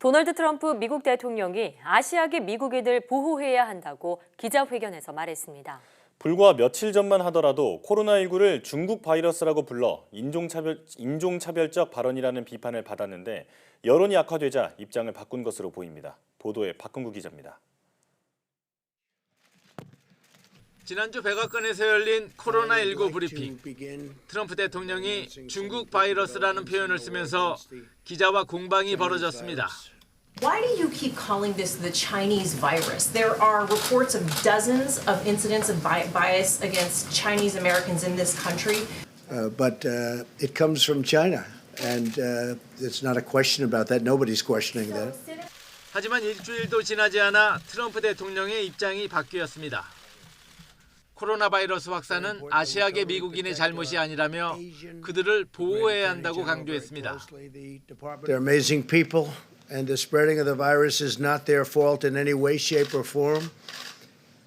도널드 트럼프 미국 대통령이 아시아계 미국인을 보호해야 한다고 기자회견에서 말했습니다. 불과 며칠 전만 하더라도 코로나19를 중국 바이러스라고 불러 인종차별적 발언이라는 비판을 받았는데 여론이 악화되자 입장을 바꾼 것으로 보입니다. 보도에 박근구 기자입니다. 지난주 백악관에서 열린 코로나19 브리핑. 트럼프 대통령이 중국 바이러스라는 표현을 쓰면서 기자와 공방이 벌어졌습니다. Why do you keep calling this the Chinese virus? There are reports of dozens of incidents of bias against Chinese Americans in this country. But it comes from China, and it's not a question about that. Nobody's questioning that. 하지만 일주일도 지나지 않아 트럼프 대통령의 입장이 바뀌었습니다. 코로나 바이러스 확산은 아시아계 미국인의 잘못이 아니라며 그들을 보호해야 한다고 강조했습니다. They're amazing people, and the spreading of the virus is not their fault in any way, shape, or form.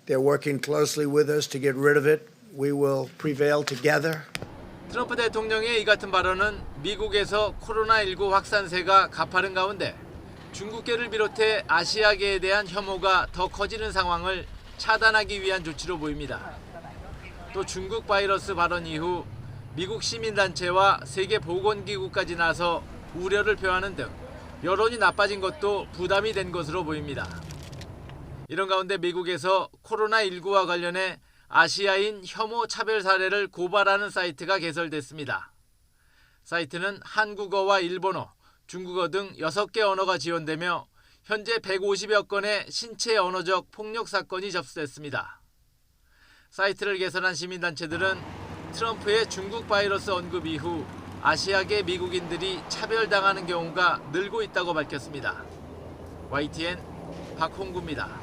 They're working closely with us to get rid of it. We will prevail together. 트럼프 대통령의 이 같은 발언은 미국에서 코로나19 확산세가 가파른 가운데 중국계를 비롯해 아시아계에 대한 혐오가 더 커지는 상황을 차단하기 위한 조치로 보입니다. 또 중국 바이러스 발언 이후 미국 시민단체와 세계보건기구까지 나서 우려를 표하는 등 여론이 나빠진 것도 부담이 된 것으로 보입니다. 이런 가운데 미국에서 코로나19와 관련해 아시아인 혐오 차별 사례를 고발하는 사이트가 개설됐습니다. 사이트는 한국어와 일본어, 중국어 등 6개 언어가 지원되며 현재 150여 건의 신체 언어적 폭력 사건이 접수됐습니다. 사이트를 개설한 시민단체들은 트럼프의 중국 바이러스 언급 이후 아시아계 미국인들이 차별당하는 경우가 늘고 있다고 밝혔습니다. YTN 박홍구입니다.